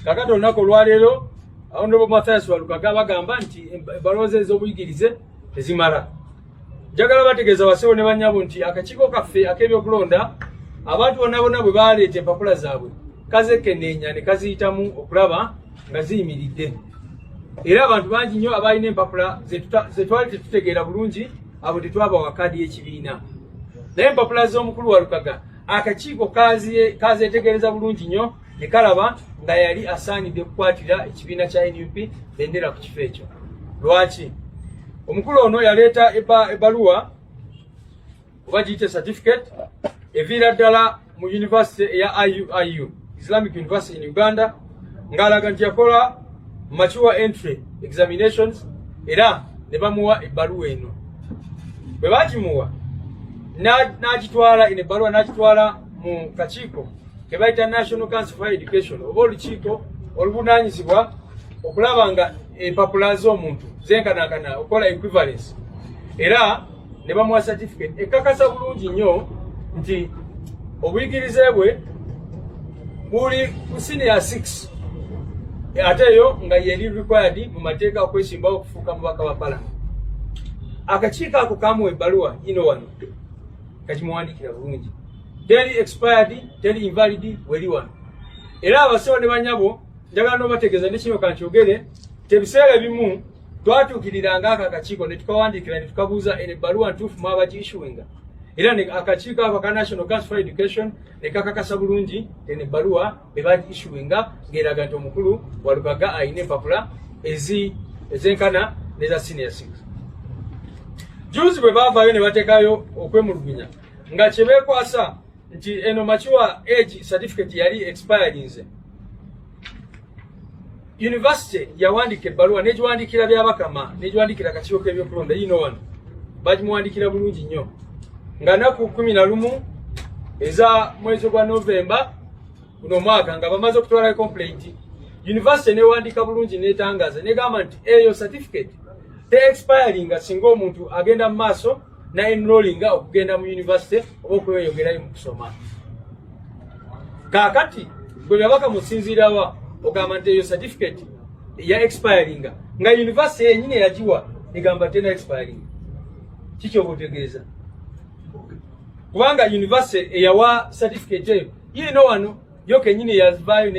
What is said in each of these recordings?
Kakati olunaku olwaleero Honorable Mathias Walukaga bagamba nti ebbaluwa ze ez'obuyigirize tezimala. Njagala bategeeza basewo ne bannyabo nti akakiiko kaffe ak'ebyokulonda abantu bonna bwe baleeta empapula zaabwe kazekenneenya ne kaziyitamu okulaba nga ziyimiridde. Era abantu bangi nnyo abalina empapula ze twali tetutegeera bulungi abo tetwabawa kkaadi y'ekibiina. Naye empapula z'omukulu Walukaga akakiiko kazeetegereza bulungi nnyo ne kalaba nga yali asaanidde kukwatira ekibiina kya NUP bendera ku kifo ekyo. Lwaki? Omukulu ono yaleeta ebbaluwa oba giyite certificate eviira ddala mu University eya IU, Islamic University in Uganda, ng'alaga nti yakola mature entry examinations era ne bamuwa ebbaluwa eno. Bwe bagimuwa n'agitwala eno ebbaluwa n'agitwala mu kakiiko ke bayita National Council for Education oba olukiiko oluvunaanyizibwa okulaba nga empapula z'omuntu zenkanankana okola equivalence, era ne bamuwa certificate ekakasa bulungi nnyo nti obuyigirize bwe buli ku senior 6 ate eyo nga yeri required mu mateeka okwesimbawo okufuuka mubaka wa Parliament. Akakiiko ako kamuwa ebbaluwa ino wano kakimuwandiikira bulungi, teri expired teri invalid weri wano. Era abasewo ne bannyabo njagala n'obategeeza ne kino kankyogere tebiseera ebimu twatuukiriranga ako akakiiko ne tukawandiikira ne tukabuuza eno ebbaluwa ntuufu mwaba gi-issuinga, era akakiiko ako ka National Council for Education ne kakakasa bulungi eno ebbaluwa be bagi-issuinga ng'eraga nti omukulu Walukaga ayina empapula ezenkana n'eza senior 6. Juzi bwe baavaayo ne bateekayo okwemulugunya nga kye beekwasa nti eno mature age certificate yali expired nze. University yawandiika ebbaluwa n'egiwandiikira byabakama n'egiwandiikira akakiiko k'ebyokulonda yino wano bagimuwandiikira bulungi nnyo nga nnaku 11 eza mwezi gwa Novemba guno mwaka nga bamaze okutwala complaint. University newandiika bulungi n'etangaaza n'egamba nti eyo certificate te expiring singa omuntu agenda mu maaso na enrollinga okugenda mu university oba okweyongerayo mu kusoma. Kaakati bwe byabaka musinziirawa ogamba nti eyo certificate ya expiring nga university yennyini yagiwa egamba tena expiring. Kikyoba otegeeza kubanga university eyawa certificate eyo yino wano yo kennyini yazivaayo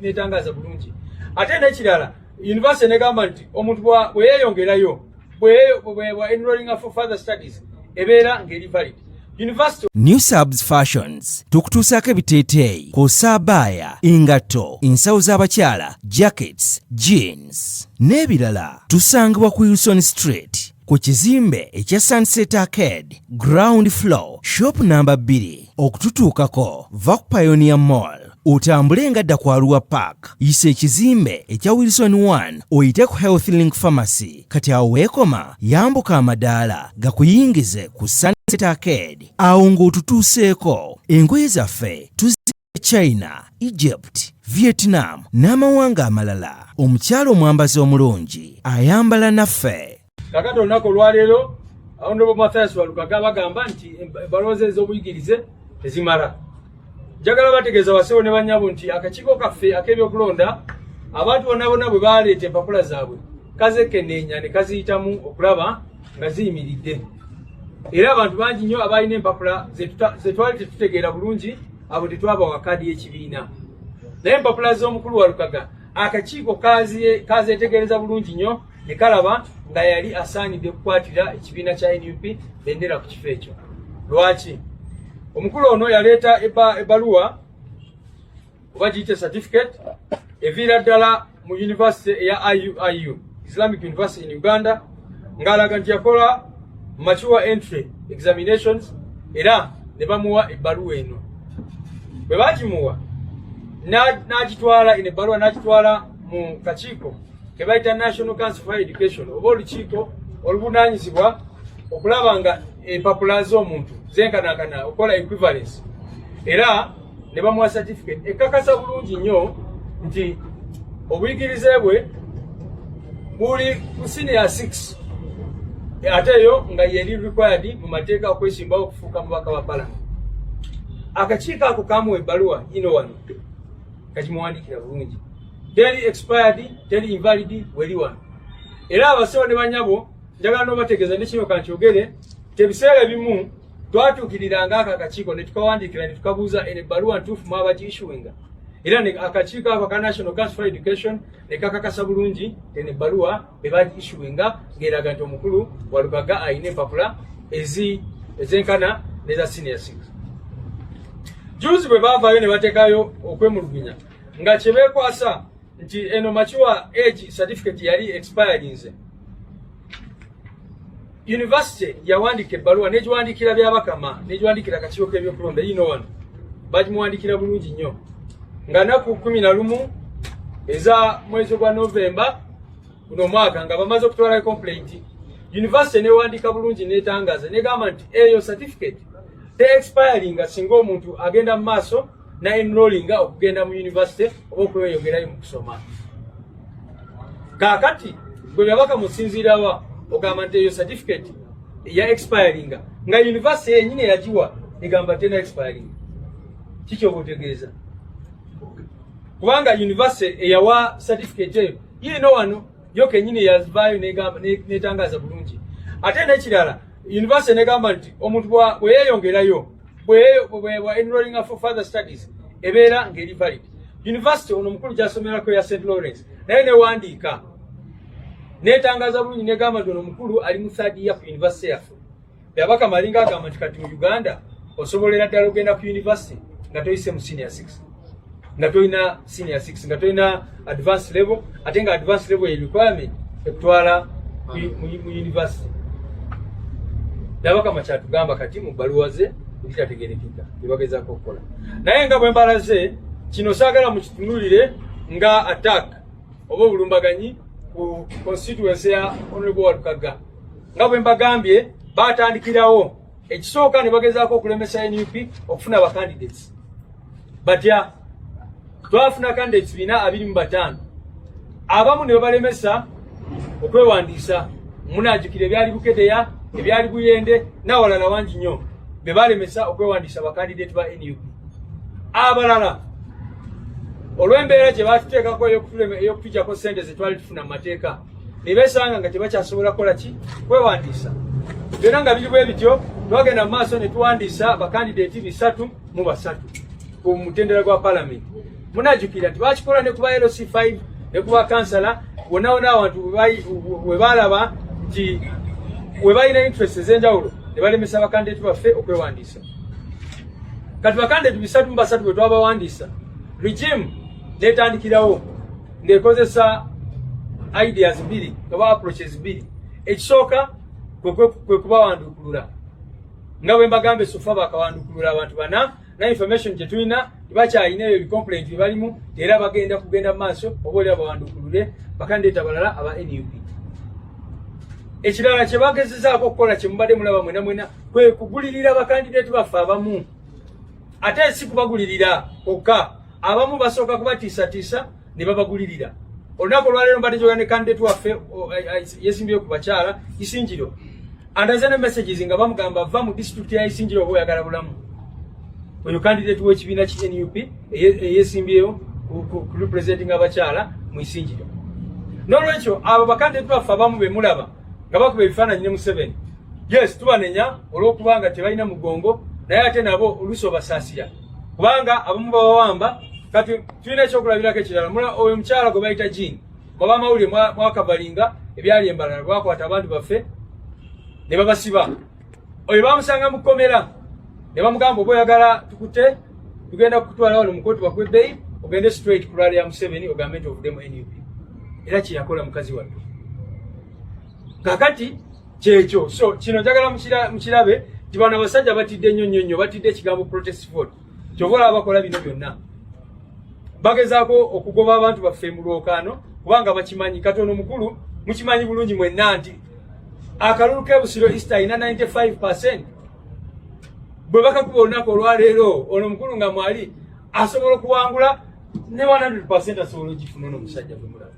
n'etangaaza bulungi. Ate n'ekirala university negamba nti omuntu bwe yeeyongerayo bwe enrolling for further studies ebeera ng'eri valid. University New Subs Fashions tukutuusaako ebiteeteeyi kw'ossa abaya, engatto, ensawo z'abakyala, jackets, jeans n'ebirala. Tusangibwa ku Wilson Street ku kizimbe ekya Sunset Arcade ground floor shop number 2. Okututuukako va ku Pioneer Mall otambule nga dda ku Arua Park, yisa ekizimbe ekya Wilson 1 oyite ku Health Link Pharmacy. Kati awo weekoma yambuka amadaala gakuyingize ku Sunset Arcade. Awo ng'otutuuseeko engoye zaffe tuzze China, Egypt, Vietnam n'amawanga amalala. Omukyala omwambazi omulungi ayambala naffe. Kakati olunaku olwaleero Honorable Mathias Walukaga bagamba nti ebbaluwa ze ez'obuyigirize tezimala. Njagala bategeeza basewo ne bannyabo nti akakiiko kaffe ak'ebyokulonda abantu bonna bwe baleeta empapula zaabwe kazekenneenya ne kaziyitamu okulaba nga ziyimiridde. Era abantu bangi nnyo abalina empapula ze twali tetutegeera bulungi abo tetwabawa kkaadi y'ekibiina. Naye empapula z'omukulu Walukaga akakiiko kazeetegereza bulungi nnyo ne kalaba nga yali asaanidde kukwatira ekibiina kya NUP bendera ku kifo ekyo. Lwaki? Omukulu ono yaleeta ebbaluwa oba giyite certificate eviira ddala mu University eya IU, Islamic University in Uganda, ng'alaga nti yakola mature entry examinations era ne bamuwa ebbaluwa eno. Bwe bagimuwa n'agitwala eno ebbaluwa n'agitwala mu kakiiko ke bayita National Council for Education oba olukiiko oluvunaanyizibwa okulaba nga empapula z'omuntu zenkanankana okola equivalence, era ne bamuwa certificate ekakasa bulungi nnyo nti obuyigirize bwe buli ku senior 6 ate eyo nga yeri required mu mateeka okwesimbawo okufuuka mubaka wa Parliament. Akakiiko ako kamuwa ebbaluwa ino wano kakimuwandiikira bulungi, teri expired teri invalid weli wano. Era abasewo ne banyabo njagala n'obategeeza ne kino kankyogere tebiseera bimu twatuukiriranga akakiiko ne tukawandikira ne tukabuuza ebbaluwa ntuufu mu abagiissuinga. Era ne akakiiko ako ka National Council for Education ne kakakasa bulungi ebbaluwa ebagiissuinga ng'eraga nti omukulu Walugaga ayina empapula ezenkana neza senior 6. Juzi bwe baavaayo ne bateekayo okwemulugunya nga kye beekwasa nti eno mature age certificate yali expired nze. University yawandika ebbaluwa n'egiwandikira byabakama n'egiwandikira akakiiko k'ebyokulonda yino wano bagimuwandikira bulungi nnyo nga naku 11 eza mwezi gwa November guno mwaka nga bamaze okutwala complaint. University newandika bulungi netangaza negamba nti eyo certificate te expiring singa omuntu agenda mu maaso na enrolling okugenda mu university oba okweyongerayo mu kusoma. Kakati bwe byabaka musinzirawa ogamba nti eyo certificate ya expiring nga university yenyine yagiwa egamba tena expiring. Kiki obutegeeza? Kubanga university eyawa certificate eyo yino wano yoke nyine yazvayo negamba netangaza bulungi. Ate n'ekirala university negamba nti omuntu bwe yeyongerayo bwe enrolling for further studies ebeera ngeri valid. University ono mukulu gyasomerako ya St. Lawrence naye newandiika netangaza bulungi negamba nti ono mukulu ali mu third year ku university yaffe. Byabaka malinga agamba nti kati mu Uganda osobolera ddala ogenda ku university nga toyise mu senior 6 nga toyina senior 6 nga toyina advanced level ate nga advanced level ye requirement ekutwala mu university. Byabaka makyatugamba kati mu bbaluwa ze ebitategerekeka byebagezaako okukola. Naye nga bwe mbalaze kino saagala mukitunulire nga attack oba obulumbaganyi ku constituency ya Honorable Walugaga. Nga bwe mbagambye batandikirawo ekisooka ne bagezaako okulemesa NUP okufuna aba candidates. Batya twafuna candidates 425 abamu ne babalemesa okwewandiisa. Munajjukira ebyali Bukedeya ebyali Buyende n'awalala wangi nnyo be balemesa okwewandiisa aba candidate ba NUP. Abalala olw'embeera gye batuteekako ey'okutujjako ssente ze twali tufuna mu mateeka ne beesanga nga tebakyasobola kukola ki kwewandiisa. Byonna nga biri bwe bityo twagenda mu maaso ne tuwandiisa bakandidate 303 ku mutendera gwa Parliament. Munajjukira nti bakikola ne kuba LC5 ne kuba kansala wonna abantu we balaba nti we balina interest ez'enjawulo ne balemesa bakandidate baffe okwewandiisa. Kati bakandidate 303 bwe twabawandiisa regime netandikirawo ng'ekozesa ideas 2 oba approaches 2. Ekisooka kwe kubawandukulula nga bwe mbagambe sofa bakawandukulula abantu bana na information gye tulina bakyalina eyo complaint balimu era bagenda kugenda mu maaso oba oli abawandukulule bakandidate abalala aba NUP. Ekirala kye bagezezaako okukola kye mubadde mulaba mwena kwe kugulirira bakandidate baffe abamu. Ate si kubagulirira kokka, abamu basooka kubatiisatiisa ne babagulirira. Olunaku olwaleero mbadde njogera ne candidate waffe yeesimbyeyo ku bakyala Isingiro. Andazana messages nga bamugamba va mu district ya Isingiro oba oyagala bulamu. Oyo candidate w'ekibiina ki NUP yeesimbyeyo ku representing abakyala mu Isingiro. N'olwekyo abo bakandidate baffe abamu be mulaba nga bakuba ebifaananyi ne mu 7. Yes, tubanenya olw'okubanga tebalina mugongo naye ate nabo oluusi obasaasira. Kubanga abamu babawamba kati tulina ekyokulabirako ekirala. Oyo mukyala gwe bayita Jean baba mawulire mwakavalinga ebyali embalala bwakwata abantu baffe ne babasiba. Oyo bamusanga mu kkomera ne bamugamba oba oyagala tukute tugenda kukutwala wano mu kooti bakwebbeyi ogende straight ku rally ya Museveni ogambe nti ovuddemu NUP. Era kye yakola mukazi wattu. Kakati kyekyo. So kino njagala mukirabe nti bano abasajja batidde nnyo batidde ekigambo protest vote. Kyobola abakola bino byonna bagezaako okugoba abantu baffe mu lwokaano kubanga bakimanyi katono mukulu mukimanyi bulungi mwenna nti akalulu k'Ebusiro East ina 95%. Bwe bakakuba olunaku olwaleero ono mukulu nga mwali asobola okuwangula ne 100% asobola ogifuna ono omusajja bwe mulaba.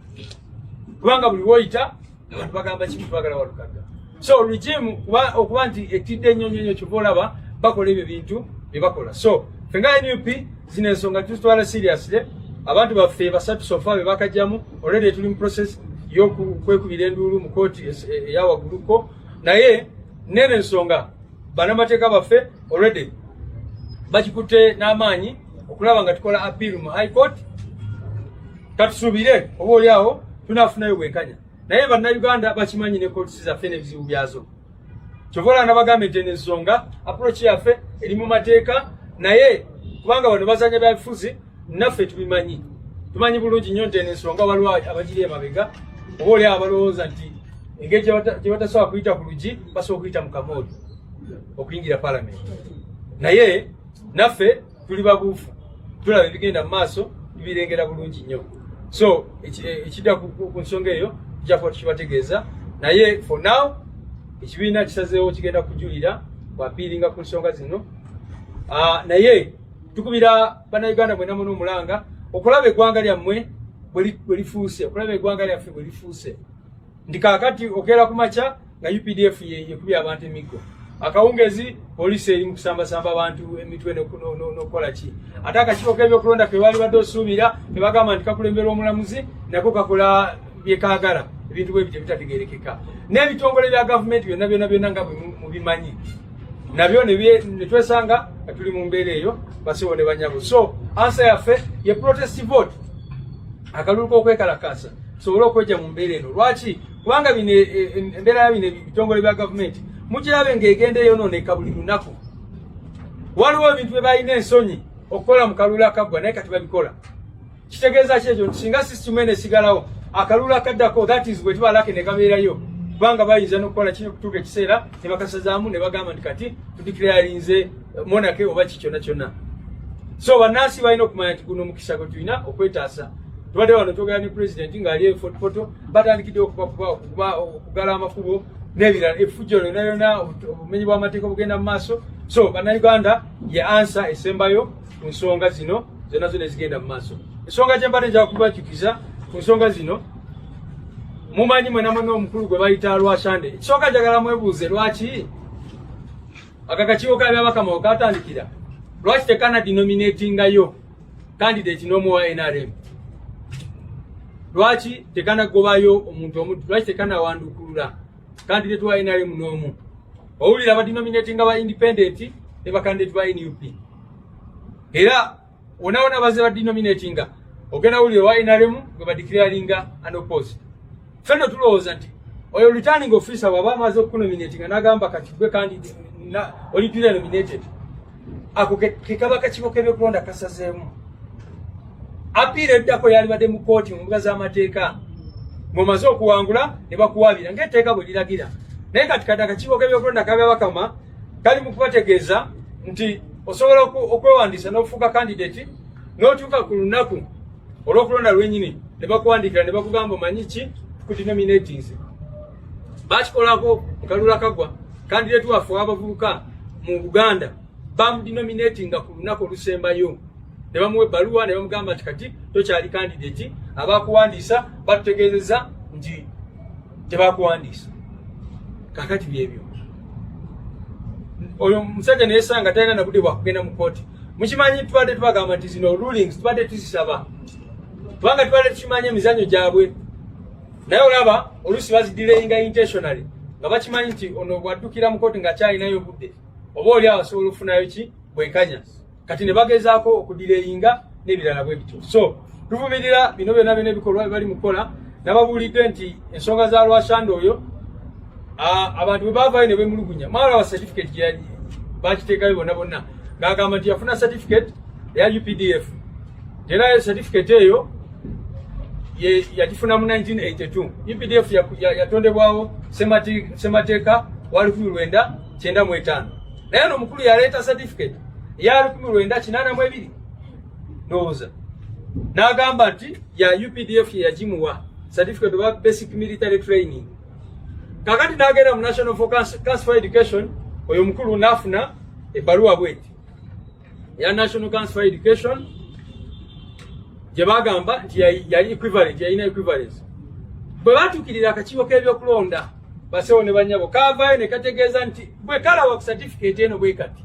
Kubanga buli woyita abantu bagamba kimu twagala Walugaga. So regime okuba nti etidde nnyo kyova olaba bakola ebyo bintu bye bakola. So fenga NUP zino ensonga tuzitwala seriously abantu baffe basatu sofa be bakajjamu already tuli mu process y'okwekubira enduulu mu kooti eyawaguluko naye nene nsonga bannamateeka baffe already bakikutte n'amaanyi okulaba nga tukola appeal mu high court katusuubire oba oli awo tunaafunayo bwenkanya naye bannayuganda bakimanyi ne kooti zaffe n'ebizibu byazo kyovola nabagamba nti ensonga approach yaffe eri mu mateeka naye kubanga bano bazanya byabifuzi naffe tumanyi bulungi nnyo nti ensonga waliwo abagiri emabega oba oli abalowooza nti engeri gye batasobola kuyita ku lugi basobola okuyita mu kamooli okuyingira palamenti naye naffe tuli babuufu tulaba ebigenda mu maaso tubirengera bulungi nnyo so ekidda ku nsonga eyo tujja kuba tukibategeeza naye for now ekibiina kisazeewo kigenda kujulira bwapiiringa ku nsonga zino naye tukubira bannayuganda mwena muno omulanga okulaba eggwanga lyammwe bwe lifuuse okulaba eggwanga lyaffe bwe lifuuse ndi kaakati okeera ku makya nga UPDF yekubya abantu emiggo akawungezi poliisi eri mu kusambasamba abantu emitwe n'okukola ki ate akakiiko k'ebyokulonda ke baali badde osuubira ne bagamba nti kakulembera omulamuzi nako kakola byekaagala ebintu bwe bityo bitategeerekeka n'ebitongole bya gavumenti byonna nga mubimanyi nabyo ne twesanga nga tuli mu mbeera eyo basibo ne banyabo so ansa yaffe ye protest vote akalulu k'okwekalakaasa tusobole okwejja mu mbeera eno lwaki kubanga embeera ya bino ebitongole bya gavumenti mukirabe ng'egenda eyonooneka buli lunaku waliwo ebintu bye balina ensonyi okukola mu kalulu akaggwa naye kati babikola kitegeeza ki ekyo nti singa sisitimu eno esigalawo akalulu akaddako that is bwe tubalake ne kabeerayo kubanga bayinza n'okukola kino okutuuka ekiseera ne bakasazaamu ne bagamba nti kati tudikirayalinze monake oba ki kyonna kyonna so bannansi balina okumanya nti guno omukisa gwe tulina okwetaasa tubadde wano twogera ne pulezidenti ng'ali efotofoto batandikidde okugala amakubo n'ebirala effujjo lyonna lyonna obumenyi bw'amateeka obugenda mu maaso so bannayuganda ye ansa esembayo ku nsonga zino zonna zonna ezigenda mu maaso ensonga gye mbadde njala kubakyukiza ku nsonga zino mumanyi mwena mwena omukulu gwe bayita Lwasande ekisooka njagala mwebuuze lwaki akakakiiko kabyabakama katandikira lwaki tekanadinominatingayo candidate n'omuwa NRM lwaki tekanagobayo omuntu omuntu lwaki tekanawandukulula candidate wa NRM n'omu owulira badinominatinga ba independent ne bakandidate ba NUP era wona baze badinominatinga ogenda wulira wa NRM gwe badeclaringa unopposed feno tulowooza nti oyo returning officer bw'aba amaze okunominatinga n'agamba kati gwe candidate oli nominated ako kekaba kakiiko k'ebyokulonda kasazeemu apiira eddako yali badde mu kooti mu mbuga z'amateeka ng'omaze okuwangula ne bakuwabira ng'etteeka bwe liragira naye kati kati akakiiko k'ebyokulonda kabyabakama kali mu kubategeeza nti osobola okwewandiisa n'ofuuka candidate n'otuuka ku lunaku olw'okulonda lwenyini ne bakuwandiikira ne bakugamba omanyi ki tukudinominatings bakikolako mu kalulu akaggwa candidate waffe w'abavubuka mu Buganda bamudinominatinga ku lunaku olusembayo ne bamuwa ebbaluwa ne bamugamba nti kati tokyali candidate abakuwandiisa batutegeezeza nti tebakuwandiisa kakati byebyo oyo musajja neyesanga talina nabudde bwakugenda mu kooti mukimanyi tubadde tubagamba nti zino rulings tubadde tuzisaba kubanga tubadde tukimanyi emizannyo gyabwe naye olaba oluusi bazidireyinga intentionally nga bakimanyi nti ono bwaddukira mu kooti nga kyalinayo obudde oba oli awo asobola okufunayo ki bwenkanya kati ne bagezaako okudireyinga n'ebirala bwe bityo so tuvumirira bino byonna byonna ebikolwa bali mukola nababuulidde nti ensonga za Lwasande oyo abantu bwe baavaayo ne bemulugunya mwala wa certificate gye bakiteekayo bonna bonna ng'agamba nti yafuna certificate eya UPDF era certificate eyo yagifuna mu 1982 UPDF yatondebwawo Ssemateeka wa 1995 naye n'omukulu yaleeta certificate eya 1982 ndowooza n'agamba nti ya UPDF yagimuwa certificate of basic military training kakati n'agenda mu National for Council for Education oyo omukulu n'afuna ebbaluwa bweti ya National Council for Education gye bagamba nti yali equivalent yalina equivalence bwe batuukirira akakiiko k'ebyokulonda basewo ne banyabo kaavaayo ne kategeeza nti bwe kalaba ku certificate eno bwe kati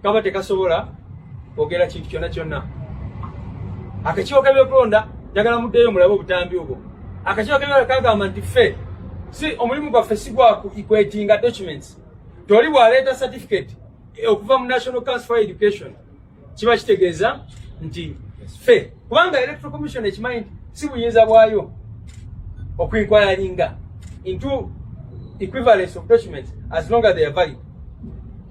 kaba tekasobola kwogera kintu kyonna kyonna akakiiko k'ebyokulonda njagala muddeyo mulabe obutambi obwo. Akakiiko k'ebyokulonda kagamba nti ffe si omulimu gwaffe si gwa equatinga documents. Toli bw'aleeta certificate okuva mu National Council for Education kiba kitegeeza nti ffe kubanga Electoral Commission ekimanyi nti si buyinza bwayo okuyinquiringa into equivalence of documents as long as they are valid.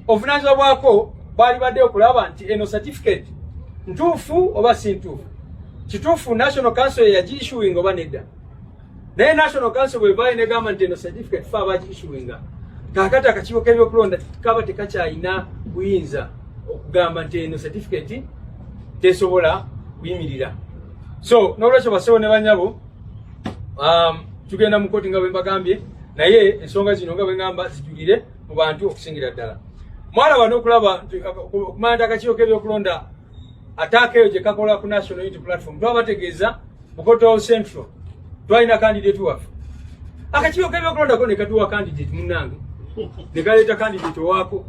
Obuvunaanyizibwa bwako bwali badde okulaba nti eno certificate ntuufu oba si ntuufu. Kituufu National Council yagiissuing oba nedda. Naye National Council bw'evaayo negamba nti eno certificate fe abagiissuinga. Kaakati akakiiko k'ebyokulonda kaba tekakyalina buyinza okugamba nti eno certificate tesobola kuyimirira. So n'olwekyo basebo ne banyabo tugenda mu kkooti nga bwe mbagambye, naye ensonga zino nga bwe ngamba zijulire mu bantu okusingira ddala. Mwalaba n'okulaba okumanya nti akakiiko k'ebyokulonda ataaka eyo gye kakola ku National Unity Platform twabategeeza mu Court Central twalina candidate waffe. Akakiiko k'ebyokulonda ko ne katuwa candidate munnange ne kaleeta candidate waako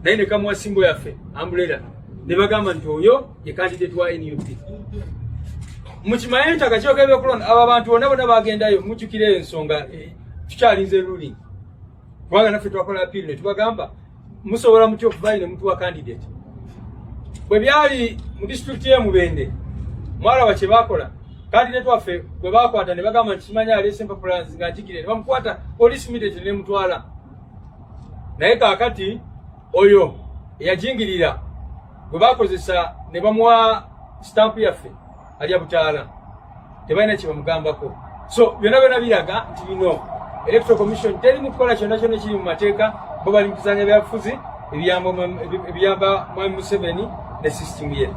naye ne kamuwa simbo yaffe umbrella ne bagamba nti oyo ye candidate wa NUP. Mukimanyi nti akakiiko k'ebyokulonda abo abantu bonna bagendayo mujjukire ensonga tukyalinze ruling. Kubanga naffe twakola appeal ne tubagamba musobola mutya okuvaayo ne mutuwa candidate. Bwe byali mu district ye Mubende mwalaba kye baakola candidate waffe bwe baakwata ne bagamba nti kimanyi aleese empapula ng'ajigire ne bamukwata police immediately ne mutwala. Naye kaakati oyo eyajingirira bwe baakozesa ne bamuwa stamp yaffe alya butaala tebalina kye bamugambako. So byonna biraga nti bino Electoral Commission teri mu kukola kyonna kyonna kiri mu mateeka, bo bali mu kuzanya byabufuzi ebiyamba Mwami Museveni ne system ye.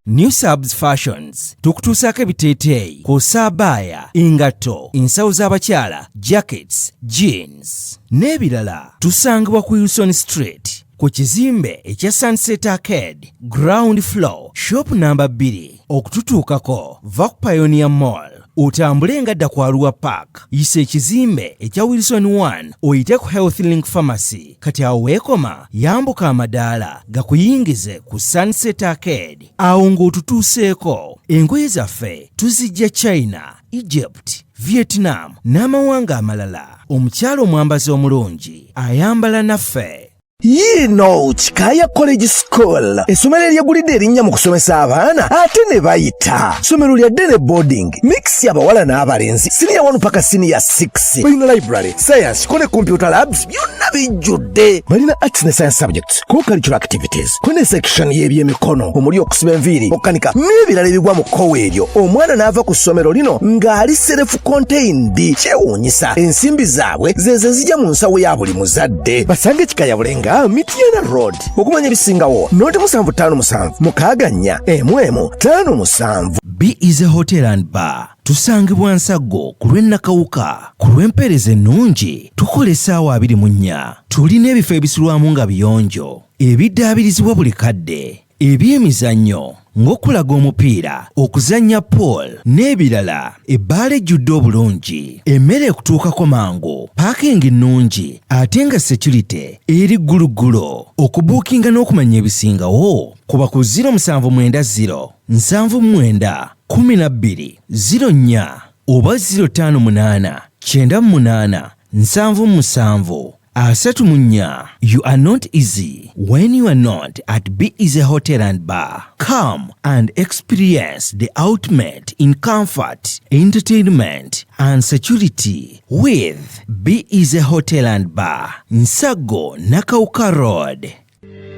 New Subs Fashions tukutuusaako ebiteeteeyi kw'ossa abaya, engatto, ensawo z'abakyala, jackets, jeans n'ebirala. Tusangibwa ku Wilson Street ku kizimbe ekya Sunset Arcade ground floor shop number 2. Okututuukako va ku Pioneer Mall otambule ngadda ku Arua Park, yisa ekizimbe ekya Wilson 1 oyite ku Health Link Pharmacy. Kati awo weekoma yambuka amadaala gakuyingize ku Sunset Arcade. Awo ng'otutuuseeko. Engoye zaffe tuzijja China, Egypt, Vietnam n'amawanga amalala. Omukyala omwambazi omulungi ayambala naffe. Yino Chikaya College School essomero eryegulidde erinnya mu kusomesa abaana ate ne bayita ssomero lya Dene Boarding mix y'abawala n'abalenzi senior 1 paka senior 6 balina library science kone computer labs byonna bijjudde balina arts ne science subjects co-curricular activities kone section y'ebyemikono omuli okusiba enviiri okukanika n'ebirala ebigwa mu kkowe eryo omwana n'ava ku ssomero lino ng'ali self contained kyewuunyisa ensimbi zaabwe ze zijja mu nsawo ya buli muzadde basange Chikaya Bulenga Mityana Road okumanya ebisingawo noti 757 mukaganya emwemu 57. B is a hotel and bar. Tusangibwa Nsago ku lw'Ennakawuka. Ku lw'empeereza ennungi tukola essaawa 24. Tulina ebifo ebisulwamu nga biyonjo, ebiddaabirizibwa buli kadde, ebyemizannyo ng'okulaga omupiira, okuzannya pool n'ebirala. Ebbaala ejjudde obulungi, emmere ekutuukako mangu, paakingi ennungi ate nga security eri gguluggulo. Okubuukinga n'okumanya ebisingawo kuba ku 070 79 12 04 oba 058 98 77 34. You are not easy when you are not at B is a Hotel and Bar. Come and experience the ultimate in comfort, entertainment and security with B is a Hotel and Bar. Nsago Nakauka Road.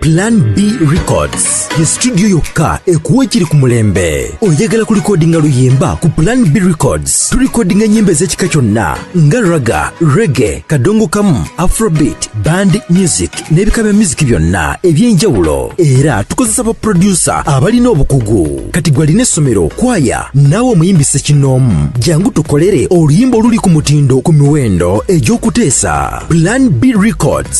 Plan B Records ye studio yokka ekuwa ekiri ku mulembe. Oyagala ku recordinga luyimba ku Plan B Records. Tu recordinga nyimbe z'ekika kyonna nga raga, reggae, kadongo kamu, afrobeat, band music n'ebika bya music byonna eby'enjawulo. Era tukozesa ba producer abalina obukugu. Kati gwalina essomero, kwaya, naawe omuyimbise kinoomu. Jangu tukolere oluyimba oluli ku mutindo ku miwendo egy'okuteesa. Plan B Records.